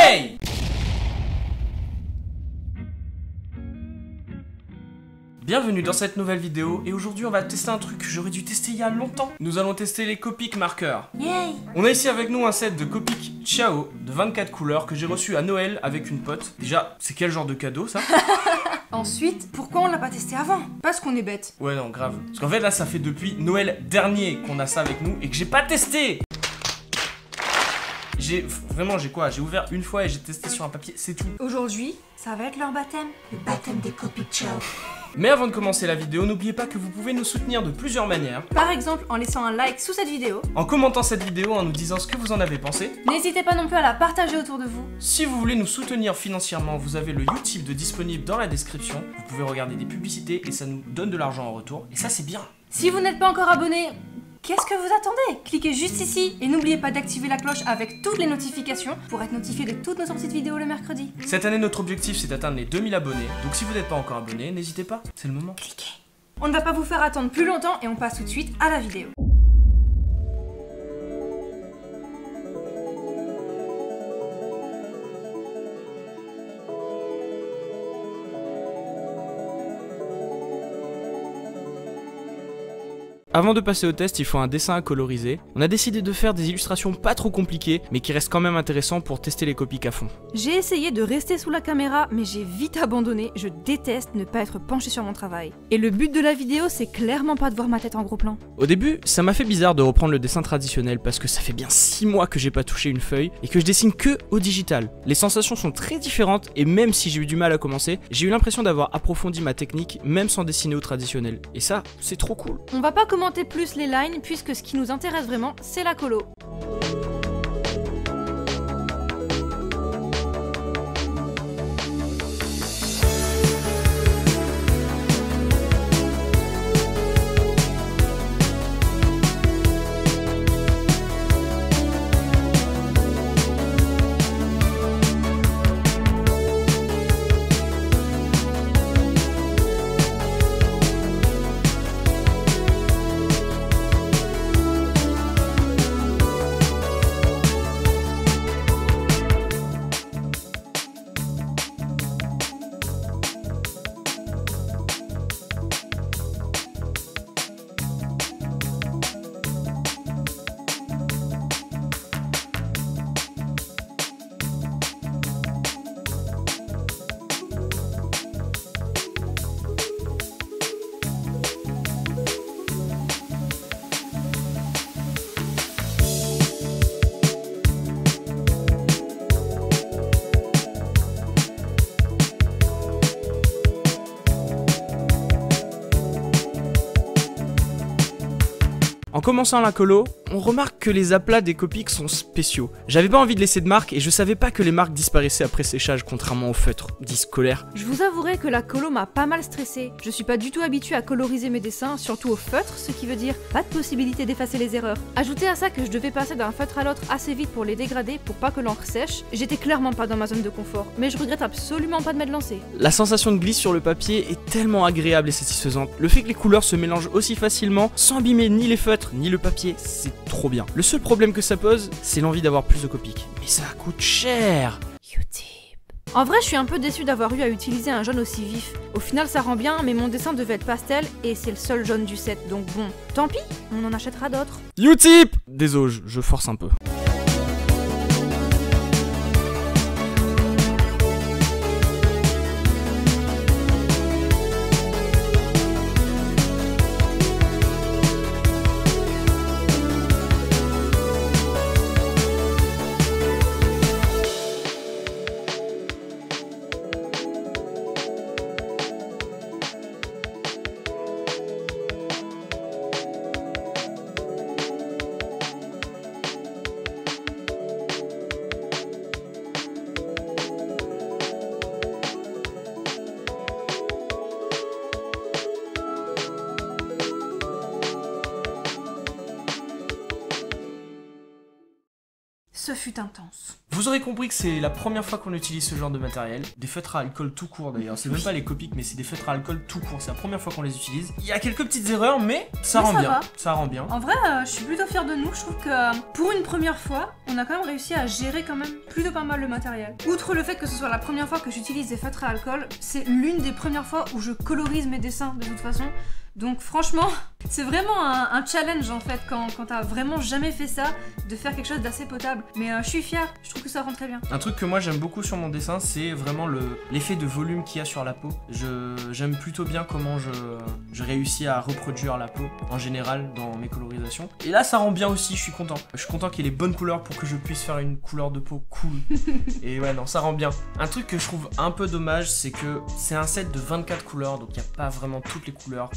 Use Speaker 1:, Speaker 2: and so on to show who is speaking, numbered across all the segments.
Speaker 1: Yay! Bienvenue dans cette nouvelle vidéo et aujourd'hui on va tester un truc que j'aurais dû tester il y a longtemps. Nous allons tester les Copic marqueurs.
Speaker 2: Yay!
Speaker 1: On a ici avec nous un set de Copic Ciao de 24 couleurs que j'ai reçu à Noël avec une pote. Déjà, c'est quel genre de cadeau ça?
Speaker 2: Ensuite, pourquoi on l'a pas testé avant? Parce qu'on est bête.
Speaker 1: Ouais non, grave. Parce qu'en fait là ça fait depuis Noël dernier qu'on a ça avec nous et que j'ai pas testé. J'ai ouvert une fois et j'ai testé sur un papier, c'est tout.
Speaker 2: Aujourd'hui, ça va être leur baptême. Le baptême des Copic Ciao.
Speaker 1: Mais avant de commencer la vidéo, n'oubliez pas que vous pouvez nous soutenir de plusieurs manières.
Speaker 2: Par exemple, en laissant un like sous cette vidéo.
Speaker 1: En commentant cette vidéo, en nous disant ce que vous en avez pensé.
Speaker 2: N'hésitez pas non plus à la partager autour de vous.
Speaker 1: Si vous voulez nous soutenir financièrement, vous avez le Utip de disponible dans la description. Vous pouvez regarder des publicités et ça nous donne de l'argent en retour. Et ça c'est bien.
Speaker 2: Si vous n'êtes pas encore abonné, qu'est-ce que vous attendez? Cliquez juste ici et n'oubliez pas d'activer la cloche avec toutes les notifications pour être notifié de toutes nos sorties de vidéos le mercredi.
Speaker 1: Cette année, notre objectif c'est d'atteindre les 2000 abonnés. Donc si vous n'êtes pas encore abonné, n'hésitez pas, c'est le moment.
Speaker 2: Cliquez. On ne va pas vous faire attendre plus longtemps et on passe tout de suite à la vidéo.
Speaker 1: Avant de passer au test, il faut un dessin à coloriser. On a décidé de faire des illustrations pas trop compliquées, mais qui restent quand même intéressants pour tester les Copic à fond.
Speaker 2: J'ai essayé de rester sous la caméra, mais j'ai vite abandonné. Je déteste ne pas être penché sur mon travail. Et le but de la vidéo, c'est clairement pas de voir ma tête en gros plan.
Speaker 1: Au début, ça m'a fait bizarre de reprendre le dessin traditionnel parce que ça fait bien 6 mois que j'ai pas touché une feuille et que je dessine que au digital. Les sensations sont très différentes et même si j'ai eu du mal à commencer, j'ai eu l'impression d'avoir approfondi ma technique même sans dessiner au traditionnel. Et ça, c'est trop cool.
Speaker 2: On va pas commenter plus les lines puisque ce qui nous intéresse vraiment, c'est la colo.
Speaker 1: En commençant la colo, on remarque que les aplats des Copic sont spéciaux. J'avais pas envie de laisser de marques et je savais pas que les marques disparaissaient après séchage contrairement au feutre dit scolaire.
Speaker 2: Je vous avouerai que la colo m'a pas mal stressée. Je suis pas du tout habituée à coloriser mes dessins, surtout au feutre, ce qui veut dire pas de possibilité d'effacer les erreurs. Ajoutez à ça que je devais passer d'un feutre à l'autre assez vite pour les dégrader pour pas que l'encre sèche, j'étais clairement pas dans ma zone de confort, mais je regrette absolument pas de m'être lancée.
Speaker 1: La sensation de glisse sur le papier est tellement agréable et satisfaisante. Le fait que les couleurs se mélangent aussi facilement sans abîmer ni les feutres ni le papier, c'est trop bien. Le seul problème que ça pose, c'est l'envie d'avoir plus de Copic. Mais ça coûte cher.
Speaker 2: Utip. En vrai, je suis un peu déçue d'avoir eu à utiliser un jaune aussi vif. Au final, ça rend bien, mais mon dessin devait être pastel et c'est le seul jaune du set, donc bon, tant pis, on en achètera d'autres.
Speaker 1: Utip! Désolé, je force un peu.
Speaker 2: Ce fut intense.
Speaker 1: Vous aurez compris que c'est la première fois qu'on utilise ce genre de matériel. Des feutres à alcool tout court d'ailleurs, c'est même pas les Copic mais c'est des feutres à alcool tout court, c'est la première fois qu'on les utilise. Il y a quelques petites erreurs mais ça rend bien, ça rend bien.
Speaker 2: En vrai, je suis plutôt fière de nous, je trouve que pour une première fois, on a quand même réussi à gérer quand même plutôt pas mal le matériel. Outre le fait que ce soit la première fois que j'utilise des feutres à alcool, c'est l'une des premières fois où je colorise mes dessins de toute façon. Donc franchement, c'est vraiment un challenge en fait quand t'as vraiment jamais fait ça, de faire quelque chose d'assez potable. Mais je suis fière, je trouve que ça rend très bien.
Speaker 1: Un truc que moi j'aime beaucoup sur mon dessin, c'est vraiment l'effet de volume qu'il y a sur la peau. J'aime plutôt bien comment je réussis à reproduire la peau en général dans mes colorisations. Et là ça rend bien aussi, je suis content. Je suis content qu'il y ait les bonnes couleurs pour que je puisse faire une couleur de peau cool. Et ouais non, ça rend bien. Un truc que je trouve un peu dommage, c'est que c'est un set de 24 couleurs, donc il n'y a pas vraiment toutes les couleurs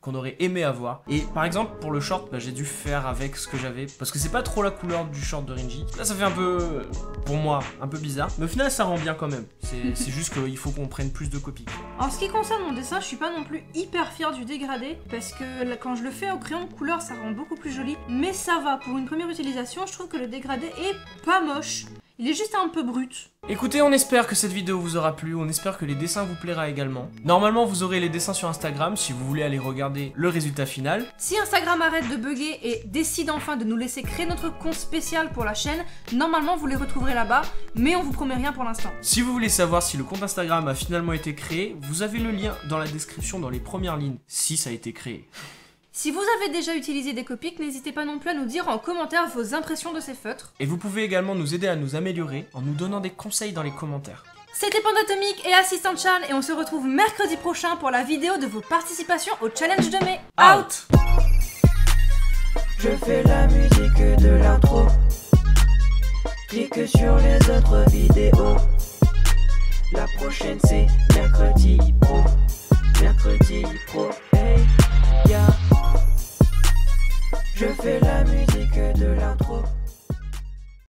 Speaker 1: qu'on aurait aimé avoir. Et par exemple pour le short, j'ai dû faire avec ce que j'avais parce que c'est pas trop la couleur du short de Renji. Là ça fait un peu, pour moi, un peu bizarre, mais au final ça rend bien quand même. C'est juste qu'il faut qu'on prenne plus de copies.
Speaker 2: En ce qui concerne mon dessin, je suis pas non plus hyper fière du dégradé parce que là, quand je le fais au crayon de couleur ça rend beaucoup plus joli, mais ça va, pour une première utilisation je trouve que le dégradé est pas moche. Il est juste un peu brut.
Speaker 1: Écoutez, on espère que cette vidéo vous aura plu, on espère que les dessins vous plaira également. Normalement, vous aurez les dessins sur Instagram si vous voulez aller regarder le résultat final.
Speaker 2: Si Instagram arrête de bugger et décide enfin de nous laisser créer notre compte spécial pour la chaîne, normalement vous les retrouverez là-bas, mais on vous promet rien pour l'instant.
Speaker 1: Si vous voulez savoir si le compte Instagram a finalement été créé, vous avez le lien dans la description dans les premières lignes, si ça a été créé.
Speaker 2: Si vous avez déjà utilisé des Copic, n'hésitez pas non plus à nous dire en commentaire vos impressions de ces feutres.
Speaker 1: Et vous pouvez également nous aider à nous améliorer en nous donnant des conseils dans les commentaires.
Speaker 2: C'était Pandatomic et Assistant Chan et on se retrouve mercredi prochain pour la vidéo de vos participations au challenge de mai. Out!
Speaker 3: Je fais la musique de l'intro. Clique sur les autres vidéos. La prochaine c'est mercredi pro. Mercredi pro, hey, yeah. Je fais la musique de l'intro.